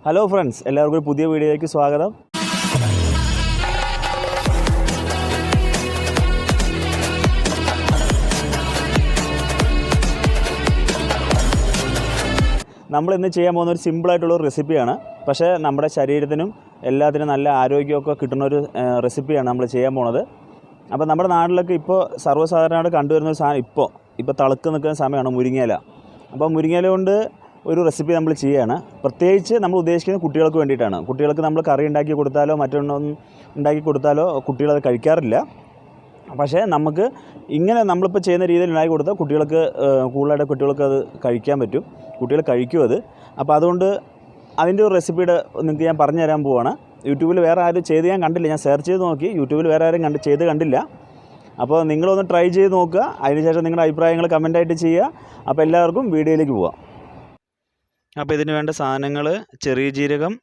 Hello friends, എല്ലാവർക്കും ഒരു പുതിയ വീഡിയോയിലേക്ക് സ്വാഗതം. നമ്മളിന്ന് ചെയ്യാൻ പോകുന്ന ഒരു സിമ്പിളായിട്ടുള്ളൊരു റെസിപ്പിയാണ്. പക്ഷേ നമ്മുടെ ശരീരത്തിനും എല്ലാത്തിനും നല്ല ആരോഗ്യമൊക്കെ കിട്ടുന്നൊരു റെസിപ്പിയാണ് നമ്മൾ ചെയ്യാൻ പോണത്. അപ്പോൾ നമ്മുടെ നാട്ടിലൊക്കെ ഇപ്പോൾ സർവ്വസാധാരണമായിട്ട് കണ്ടുവരുന്ന ഒരു സാധനം ഇപ്പോൾ തളുക്ക് നിൽക്കുന്ന സമയമാണ് മുരിങ്ങയില. അപ്പോൾ മുരിങ്ങയില കൊണ്ട് ഒരു റെസിപ്പി നമ്മൾ ചെയ്യുകയാണ്. പ്രത്യേകിച്ച് നമ്മൾ ഉദ്ദേശിക്കുന്നത് കുട്ടികൾക്ക് വേണ്ടിയിട്ടാണ്. കുട്ടികൾക്ക് നമ്മൾ കറി ഉണ്ടാക്കി കൊടുത്താലോ മറ്റൊന്നും ഉണ്ടാക്കി കൊടുത്താലോ കുട്ടികളത് കഴിക്കാറില്ല. പക്ഷേ നമുക്ക് ഇങ്ങനെ നമ്മളിപ്പോൾ ചെയ്യുന്ന രീതിയിൽ ഉണ്ടാക്കി കൊടുത്താൽ കുട്ടികൾക്ക് കൂടുതലായിട്ട് കുട്ടികൾക്ക് അത് കഴിക്കാൻ പറ്റും. കുട്ടികൾ കഴിക്കും അത്. അപ്പോൾ അതുകൊണ്ട് അതിൻ്റെ ഒരു റെസിപ്പിയുടെ നിങ്ങൾക്ക് ഞാൻ പറഞ്ഞു തരാൻ പോവുകയാണ്. യൂട്യൂബിൽ വേറെ ആരും ചെയ്ത് ഞാൻ കണ്ടില്ല. ഞാൻ സെർച്ച് ചെയ്ത് നോക്കി, യൂട്യൂബിൽ വേറെ ആരും കണ്ടില്ല. അപ്പോൾ നിങ്ങളൊന്ന് ട്രൈ ചെയ്ത് നോക്കുക. അതിനുശേഷം നിങ്ങളുടെ അഭിപ്രായങ്ങൾ കമൻ്റായിട്ട് ചെയ്യുക. അപ്പോൾ എല്ലാവർക്കും വീഡിയോയിലേക്ക് പോവാം. അപ്പോൾ ഇതിന് വേണ്ട സാധനങ്ങൾ: ചെറിയ ജീരകം,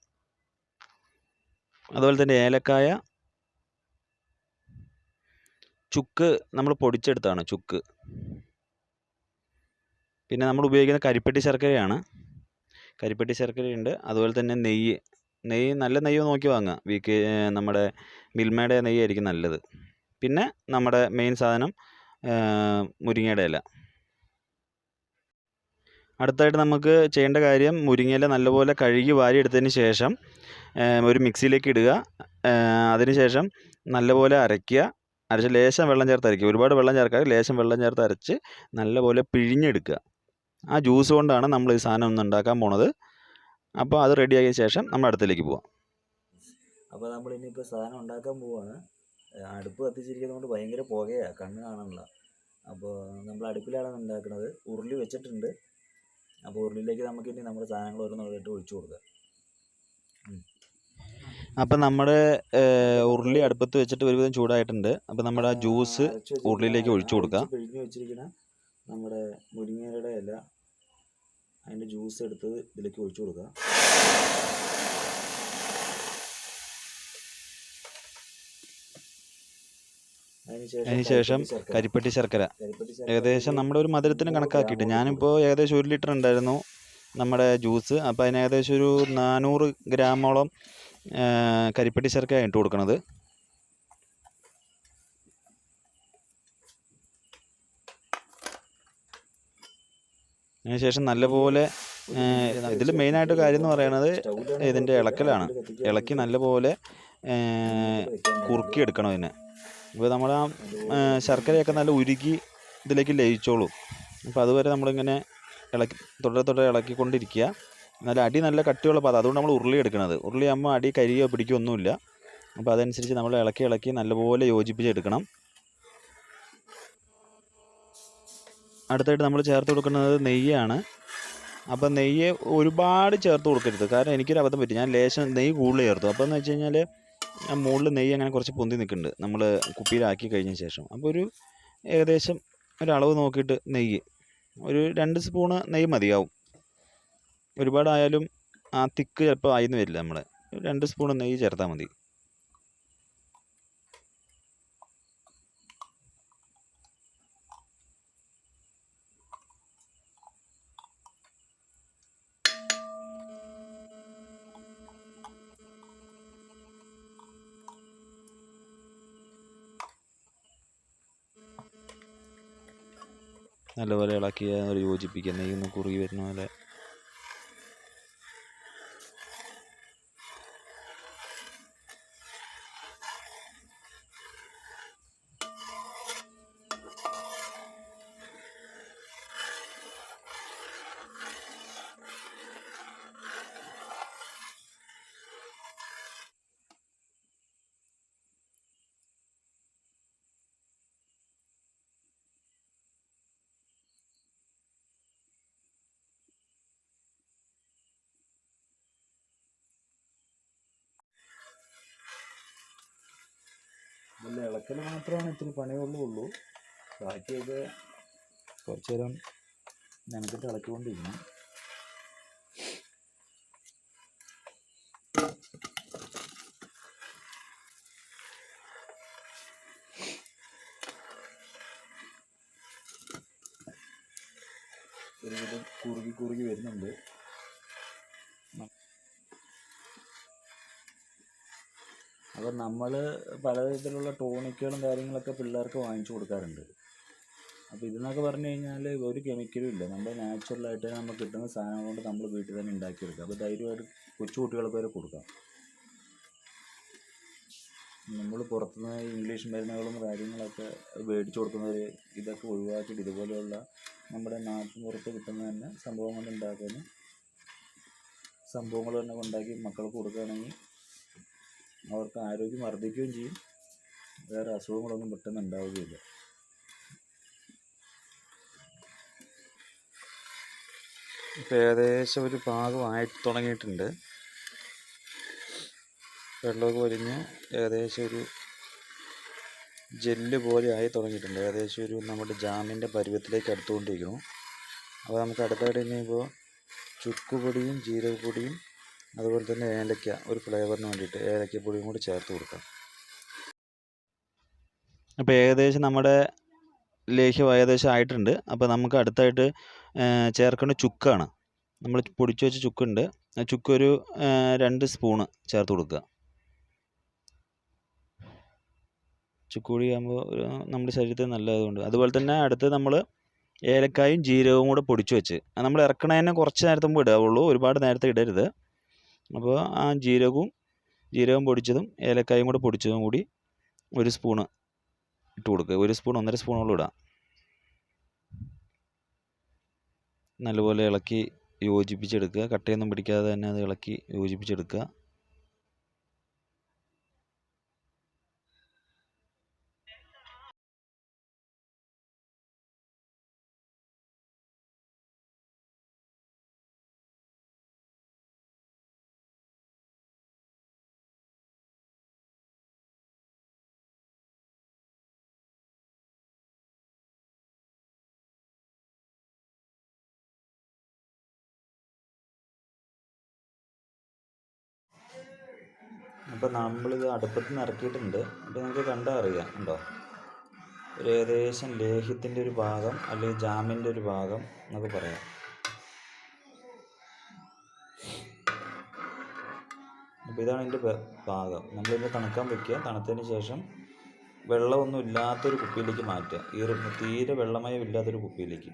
അതുപോലെ തന്നെ ഏലക്കായ, ചുക്ക് നമ്മൾ പൊടിച്ചെടുത്താണ് ചുക്ക്, പിന്നെ നമ്മൾ ഉപയോഗിക്കുന്ന കരിപ്പെട്ടി ശർക്കരയാണ്. കരിപ്പെട്ടി ശർക്കരയുണ്ട്. അതുപോലെ തന്നെ നെയ്യ് നല്ല നെയ്യ് നോക്കി വാങ്ങുക. നമ്മുടെ മിൽമയുടെ നെയ്യായിരിക്കും നല്ലത്. പിന്നെ നമ്മുടെ മെയിൻ സാധനം മുരിങ്ങയുടെ ഇല. അടുത്തായിട്ട് നമുക്ക് ചെയ്യേണ്ട കാര്യം, മുരിങ്ങയില നല്ലപോലെ കഴുകി വാരിയെടുത്തതിന് ശേഷം ഒരു മിക്സിയിലേക്ക് ഇടുക. അതിനുശേഷം നല്ലപോലെ അരച്ച് ലേശം വെള്ളം ചേർത്ത് അരയ്ക്കുക. ഒരുപാട് വെള്ളം ചേർക്കാതെ ലേശം വെള്ളം ചേർത്ത് അരച്ച് നല്ലപോലെ പിഴിഞ്ഞെടുക്കുക. ആ ജ്യൂസ് കൊണ്ടാണ് നമ്മൾ ഈ സാധനം ഒന്ന് ഉണ്ടാക്കാൻ പോണത്. അപ്പോൾ അത് റെഡിയാക്കിയ ശേഷം നമ്മൾ അടുത്തിലേക്ക് പോവാം. അപ്പോൾ നമ്മൾ ഇനിയിപ്പോൾ സാധനം ഉണ്ടാക്കാൻ പോവുകയാണ്. അടുപ്പ് കത്തിച്ചിരിക്കുന്നതുകൊണ്ട് ഭയങ്കര പുകയാണ്, കണ്ണ് കാണാനുള്ള. അപ്പോൾ നമ്മൾ അടുപ്പിലാണ് ഉണ്ടാക്കുന്നത്. ഉരുളി വെച്ചിട്ടുണ്ട്. അപ്പോൾ ഉരുളിയിലേക്ക് നമുക്കിനി നമ്മുടെ സാധനങ്ങൾ ഓരോന്നായിട്ട് ഒഴിച്ചു കൊടുക്കുക. അപ്പം നമ്മുടെ ഉരുളി അടുപ്പത്ത് വെച്ചിട്ട് ഒരുവിധം ചൂടായിട്ടുണ്ട്. അപ്പോൾ നമ്മുടെ ആ ജ്യൂസ് ഉരുളിയിലേക്ക് ഒഴിച്ചു കൊടുക്കുക. പിഴിഞ്ഞ് വെച്ചിരിക്കുന്ന നമ്മുടെ മുരിങ്ങയുടെ ഇല, അതിൻ്റെ ജ്യൂസ് എടുത്ത് ഇതിലേക്ക് ഒഴിച്ചു കൊടുക്കുക. അതിനുശേഷം കരിപ്പെട്ടി ശർക്കര ഏകദേശം നമ്മുടെ ഒരു മധുരത്തിന് കണക്കാക്കിയിട്ട്, ഞാനിപ്പോൾ ഏകദേശം 1 ലിറ്റർ ഉണ്ടായിരുന്നു നമ്മുടെ ജ്യൂസ്. അപ്പോൾ അതിന് ഏകദേശം ഒരു 400 ഗ്രാമോളം കരിപ്പെട്ടി ശർക്കര ഇട്ട് കൊടുക്കണത്. അതിനുശേഷം നല്ലപോലെ ഇതിൽ മെയിനായിട്ട് കാര്യം എന്ന് പറയുന്നത് ഇതിൻ്റെ ഇളക്കലാണ്. ഇളക്കി നല്ലപോലെ കുറുക്കിയെടുക്കണം ഇതിനെ. ഇപ്പോൾ നമ്മൾ ആ ശർക്കരയൊക്കെ നല്ല ഉരുക്കി ഇതിലേക്ക് ലയിച്ചോളും. അപ്പോൾ അതുവരെ നമ്മളിങ്ങനെ തുടരെ ഇളക്കിക്കൊണ്ടിരിക്കുക. നല്ല കട്ടിയുള്ള പാത്രം, അതുകൊണ്ട് നമ്മൾ ഉരുളി എടുക്കുന്നത്. ഉരുളിയാകുമ്പോൾ അടി കരിയോ പിടിക്കുകയോ ഒന്നുമില്ല. അപ്പോൾ അതനുസരിച്ച് നമ്മൾ ഇളക്കി നല്ലപോലെ യോജിപ്പിച്ചെടുക്കണം. അടുത്തായിട്ട് നമ്മൾ ചേർത്ത് കൊടുക്കുന്നത് നെയ്യാണ്. അപ്പോൾ നെയ്യ് ഒരുപാട് ചേർത്ത് കൊടുക്കരുത്. കാരണം എനിക്കൊരു അബദ്ധം പറ്റി, ഞാൻ ലേശം നെയ്യ് കൂടുതൽ ചേർത്തു. അപ്പോൾ എന്ന് വെച്ച് കഴിഞ്ഞാൽ ആ മുകളിൽ നെയ്യ് അങ്ങനെ കുറച്ച് പൊന്തി നിൽക്കുന്നുണ്ട് നമ്മൾ കുപ്പിയിലാക്കി കഴിഞ്ഞ ശേഷം. അപ്പോൾ ഏകദേശം ഒരളവ് നോക്കിയിട്ട് നെയ്യ് ഒരു 2 സ്പൂണ് നെയ്യ് മതിയാവും. ഒരുപാടായാലും ആ തിക്ക് ചിലപ്പോൾ ആയിന്ന് വരില്ല. നമ്മൾ 2 സ്പൂണ് നെയ്യ് ചേർത്താൽ മതി. നല്ലപോലെ ഇളക്കി യോജിപ്പിക്കുക. നെയ്യൊന്ന് കുറുകി വരുന്ന പോലെ. ഇതിൽ ഇളക്കൽ മാത്രമാണ് ഇത്തിരി പണിയുള്ളൂ. ബാക്കിയൊക്കെ കുറച്ച് നേരം നനച്ചിട്ട് ഇളക്കിക്കൊണ്ടിരിക്കണം. ഒരുവിധം കുറുകി വരുന്നുണ്ട്. അപ്പോൾ നമ്മൾ പലതരത്തിലുള്ള ടോണിക്കുകളും കാര്യങ്ങളൊക്കെ പിള്ളേർക്ക് വാങ്ങിച്ചു കൊടുക്കാറുണ്ട്. അപ്പോൾ ഇതെന്നൊക്കെ പറഞ്ഞു കഴിഞ്ഞാൽ ഒരു കെമിക്കലും ഇല്ല, നമ്മൾ നാച്ചുറലായിട്ട് നമുക്ക് കിട്ടുന്ന സാധനം കൊണ്ട് നമ്മൾ വീട്ടിൽ തന്നെ ഉണ്ടാക്കിയെടുക്കുക. അപ്പോൾ ധൈര്യമായിട്ട് കൊച്ചു കുട്ടികൾക്ക് വരെ കൊടുക്കാം. നമ്മൾ പുറത്തുനിന്ന് ഇംഗ്ലീഷ് മരുന്നുകളും കാര്യങ്ങളൊക്കെ മേടിച്ചു കൊടുക്കുന്നവർ ഇതൊക്കെ ഒഴിവാക്കിയിട്ട് ഇതുപോലെയുള്ള നമ്മുടെ നാട്ടിൻപുറത്ത് കിട്ടുന്ന തന്നെ സംഭവങ്ങൾ ഉണ്ടാക്കുന്ന സംഭവങ്ങൾ തന്നെ ഉണ്ടാക്കി മക്കൾക്ക് കൊടുക്കുകയാണെങ്കിൽ അവർക്ക് ആരോഗ്യം വർദ്ധിക്കുകയും ചെയ്യും, വേറെ അസുഖങ്ങളൊന്നും പെട്ടെന്ന് ഉണ്ടാവുകയില്ല. ഇപ്പോൾ ഏകദേശം ഒരു പാകമായിട്ട് തുടങ്ങിയിട്ടുണ്ട്. വെള്ളമൊക്കെ വലിഞ്ഞ് ഏകദേശം ഒരു ജെല്ല് പോലെ ആയി തുടങ്ങിയിട്ടുണ്ട്. ഏകദേശം ഒരു നമ്മുടെ ജാമിൻ്റെ പരുവത്തിലേക്ക് അടുത്തുകൊണ്ടിരിക്കുന്നു. അപ്പോൾ നമുക്ക് അടുത്തായിട്ട് ഇനിയിപ്പോൾ ചുക്കുപൊടിയും ജീരകപ്പൊടിയും അതുപോലെ തന്നെ ഏലക്ക, ഒരു ഫ്ലേവറിന് വേണ്ടിയിട്ട് ഏലക്കപ്പൊടിയും കൂടി ചേർത്ത് കൊടുക്കാം. അപ്പോൾ ഏകദേശം നമ്മുടെ ലേഹ്യം ഏകദേശം ആയിട്ടുണ്ട്. അപ്പോൾ നമുക്ക് അടുത്തായിട്ട് ചേർക്കേണ്ട ചുക്കാണ്. നമ്മൾ പൊടിച്ചു വെച്ച ചുക്കുണ്ട്, ആ ചുക്കൊരു 2 സ്പൂണ് ചേർത്ത് കൊടുക്കുക. ചുക്കുപൊടി ആകുമ്പോൾ നമ്മുടെ ശരീരത്തിന് നല്ലതുകൊണ്ട്. അതുപോലെ തന്നെ അടുത്ത് നമ്മൾ ഏലക്കായും ജീരകവും കൂടെ പൊടിച്ചു വെച്ച്, നമ്മൾ ഇറക്കണതിനെ കുറച്ച് നേരത്തെ മുമ്പ് ഇടാവുള്ളൂ, ഒരുപാട് നേരത്തെ ഇടരുത്. അപ്പോൾ ആ ജീരകം പൊടിച്ചതും ഏലക്കായും കൂടെ പൊടിച്ചതും കൂടി 1 സ്പൂണ് ഇട്ട് കൊടുക്കുക. 1 സ്പൂൺ 1.5 സ്പൂണോളം ഇടാം. നല്ലപോലെ ഇളക്കി യോജിപ്പിച്ചെടുക്കുക. കട്ടയൊന്നും പിടിക്കാതെ തന്നെ അത് ഇളക്കി യോജിപ്പിച്ചെടുക്കുക. അപ്പോൾ നമ്മളിത് അടുപ്പത്ത് നിന്ന് ഇറക്കിയിട്ടുണ്ട്. അപ്പോൾ നിങ്ങൾക്ക് കണ്ടാൽ അറിയാം, ഉണ്ടോ, ഒരു ഏകദേശം ലേഹ്യത്തിൻ്റെ ഒരു ഭാഗം അല്ലെങ്കിൽ ജാമിൻ്റെ ഒരു ഭാഗം എന്നൊക്കെ പറയാം. അപ്പോൾ ഇതാണ് ഇതിൻ്റെ ഭാഗം. നമ്മളിതിനെ തണുക്കാൻ വയ്ക്കുക. തണുത്തതിന് ശേഷം വെള്ളമൊന്നും ഇല്ലാത്തൊരു കുപ്പിയിലേക്ക് മാറ്റുക. തീരെ വെള്ളമയം ഇല്ലാത്തൊരു കുപ്പിയിലേക്ക്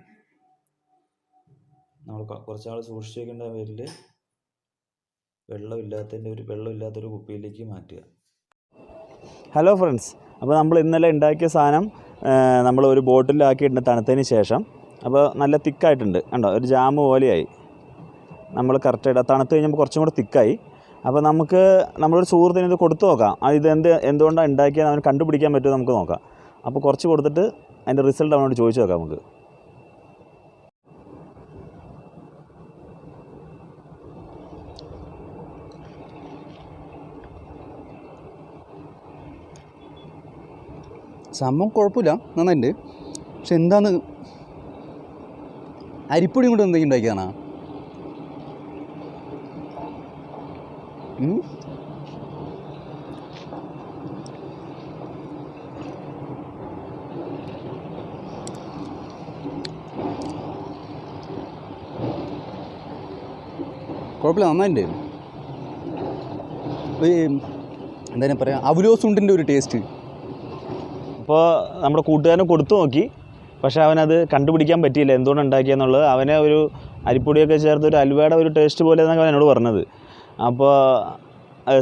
നമ്മൾ കുറച്ചാൾ സൂക്ഷിച്ച് വയ്ക്കേണ്ട പേരിൽ വെള്ളമില്ലാത്തൊരു കുപ്പിയിലേക്ക് മാറ്റുക. ഹലോ ഫ്രണ്ട്സ്, അപ്പോൾ നമ്മൾ ഇന്നലെ ഉണ്ടാക്കിയ സാധനം നമ്മൾ ഒരു ബോട്ടിലാക്കിയിട്ടുണ്ട് തണുത്തതിന് ശേഷം. അപ്പോൾ നല്ല തിക്കായിട്ടുണ്ട്, കണ്ടോ, ഒരു ജാമ് പോലെയായി. നമ്മൾ കറക്റ്റായിട്ട് തണുത്ത് കഴിഞ്ഞപ്പോൾ കുറച്ചും കൂടെ തിക്കായി. അപ്പോൾ നമുക്ക് നമ്മളൊരു സുഹൃത്തിന് ഇത് കൊടുത്തു നോക്കാം. എന്തുകൊണ്ടാണ് ഉണ്ടാക്കിയത് അവന് കണ്ടുപിടിക്കാൻ പറ്റുമോ നമുക്ക് നോക്കാം. അപ്പോൾ കുറച്ച് കൊടുത്തിട്ട് അതിൻ്റെ റിസൾട്ട് അവനോട് ചോദിച്ചു നോക്കാം നമുക്ക്. സംഭവം കുഴപ്പമില്ല, നന്നായിട്ടുണ്ട്. പക്ഷെ എന്താന്ന് അരിപ്പൊടിയും കൊണ്ട് എന്തെങ്കിലും ഉണ്ടാക്കിയതാണോ? കുഴപ്പമില്ല, നന്നായിട്ടുണ്ട്. എന്താ പറയുക, അവലോസുണ്ടിൻ്റെ ഒരു ടേസ്റ്റ്. അപ്പോൾ നമ്മുടെ കൂട്ടുകാരന് കൊടുത്തു നോക്കി, പക്ഷേ അവനത് കണ്ടുപിടിക്കാൻ പറ്റിയില്ല എന്തുകൊണ്ട് ഉണ്ടാക്കിയെന്നുള്ളത്. അവനെ ഒരു അരിപ്പൊടിയൊക്കെ ചേർത്ത് ഒരു അലുവയുടെ ഒരു ടേസ്റ്റ് പോലെ എന്നൊക്കെ അവനോട് പറഞ്ഞത്. അപ്പോൾ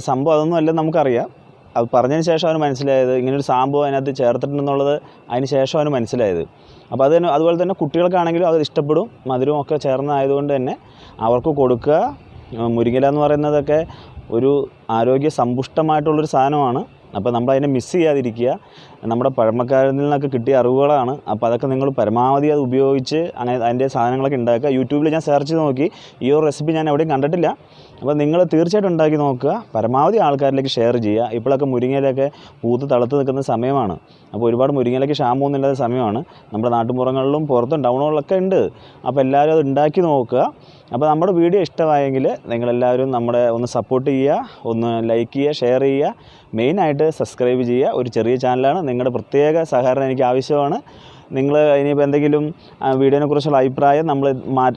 സംഭവം അതൊന്നും അല്ലെന്ന് നമുക്കറിയാം. അത് പറഞ്ഞതിന് ശേഷം അവന് മനസ്സിലായത് ഇങ്ങനൊരു സംഭവം അതിനകത്ത് ചേർത്തിട്ടുണ്ടെന്നുള്ളത് അതിന് ശേഷം അവന് മനസ്സിലായത്. അപ്പോൾ അതുപോലെ തന്നെ കുട്ടികൾക്കാണെങ്കിലും അത് ഇഷ്ടപ്പെടും. മധുരവും ഒക്കെ ചേർന്നതായതുകൊണ്ട് തന്നെ അവർക്ക് കൊടുക്കുക. മുരിങ്ങയില എന്ന് പറയുന്നതൊക്കെ ഒരു ആരോഗ്യ സമ്പുഷ്ടമായിട്ടുള്ളൊരു സാധനമാണ്. അപ്പോൾ നമ്മളതിനെ മിസ് ചെയ്യാതിരിക്കുക. നമ്മുടെ പഴമക്കാരിൽ നിന്നൊക്കെ കിട്ടിയ അറിവുകളാണ്. അപ്പോൾ അതൊക്കെ നിങ്ങൾ പരമാവധി അത് ഉപയോഗിച്ച് അങ്ങനെ അതിൻ്റെ സാധനങ്ങളൊക്കെ ഉണ്ടാക്കുക. യൂട്യൂബിൽ ഞാൻ സെർച്ച് ചെയ്ത് നോക്കി, ഈ ഒരു റെസിപ്പി ഞാൻ എവിടെയും കണ്ടിട്ടില്ല. അപ്പോൾ നിങ്ങൾ തീർച്ചയായിട്ടും ഉണ്ടാക്കി നോക്കുക. പരമാവധി ആൾക്കാരിലേക്ക് ഷെയർ ചെയ്യുക. ഇപ്പോഴൊക്കെ മുരിങ്ങയിലൊക്കെ പൂത്ത് തളുത്ത് നിൽക്കുന്ന സമയമാണ്. അപ്പോൾ ഒരുപാട് മുരിങ്ങയിലേക്ക് ക്ഷാമമൊന്നുമില്ലാത്ത സമയമാണ്. നമ്മുടെ നാട്ടുമ്പുറങ്ങളിലും പുറത്തും ടൗണുകളിലൊക്കെ ഉണ്ട്. അപ്പോൾ എല്ലാവരും അത് ഉണ്ടാക്കി നോക്കുക. അപ്പോൾ നമ്മുടെ വീഡിയോ ഇഷ്ടമായെങ്കിൽ നിങ്ങളെല്ലാവരും നമ്മളെ ഒന്ന് സപ്പോർട്ട് ചെയ്യുക, ഒന്ന് ലൈക്ക് ചെയ്യുക, ഷെയർ ചെയ്യുക, മെയിനായിട്ട് സബ്സ്ക്രൈബ് ചെയ്യുക. ഒരു ചെറിയ ചാനലാണ്, നിങ്ങളുടെ പ്രത്യേക സഹകരണം എനിക്ക് ആവശ്യമാണ്. നിങ്ങൾ ഇനിയിപ്പോൾ എന്തെങ്കിലും വീഡിയോനെക്കുറിച്ചുള്ള അഭിപ്രായം, നമ്മൾ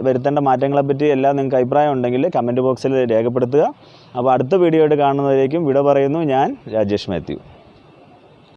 വരുത്തേണ്ട മാറ്റങ്ങളെപ്പറ്റി എല്ലാം നിങ്ങൾക്ക് അഭിപ്രായം ഉണ്ടെങ്കിൽ കമൻറ്റ് ബോക്സിൽ രേഖപ്പെടുത്തുക. അപ്പോൾ അടുത്ത വീഡിയോ ആയിട്ട് കാണുന്നവരേക്കും വിട പറയുന്നു ഞാൻ രാജേഷ് മാത്യു.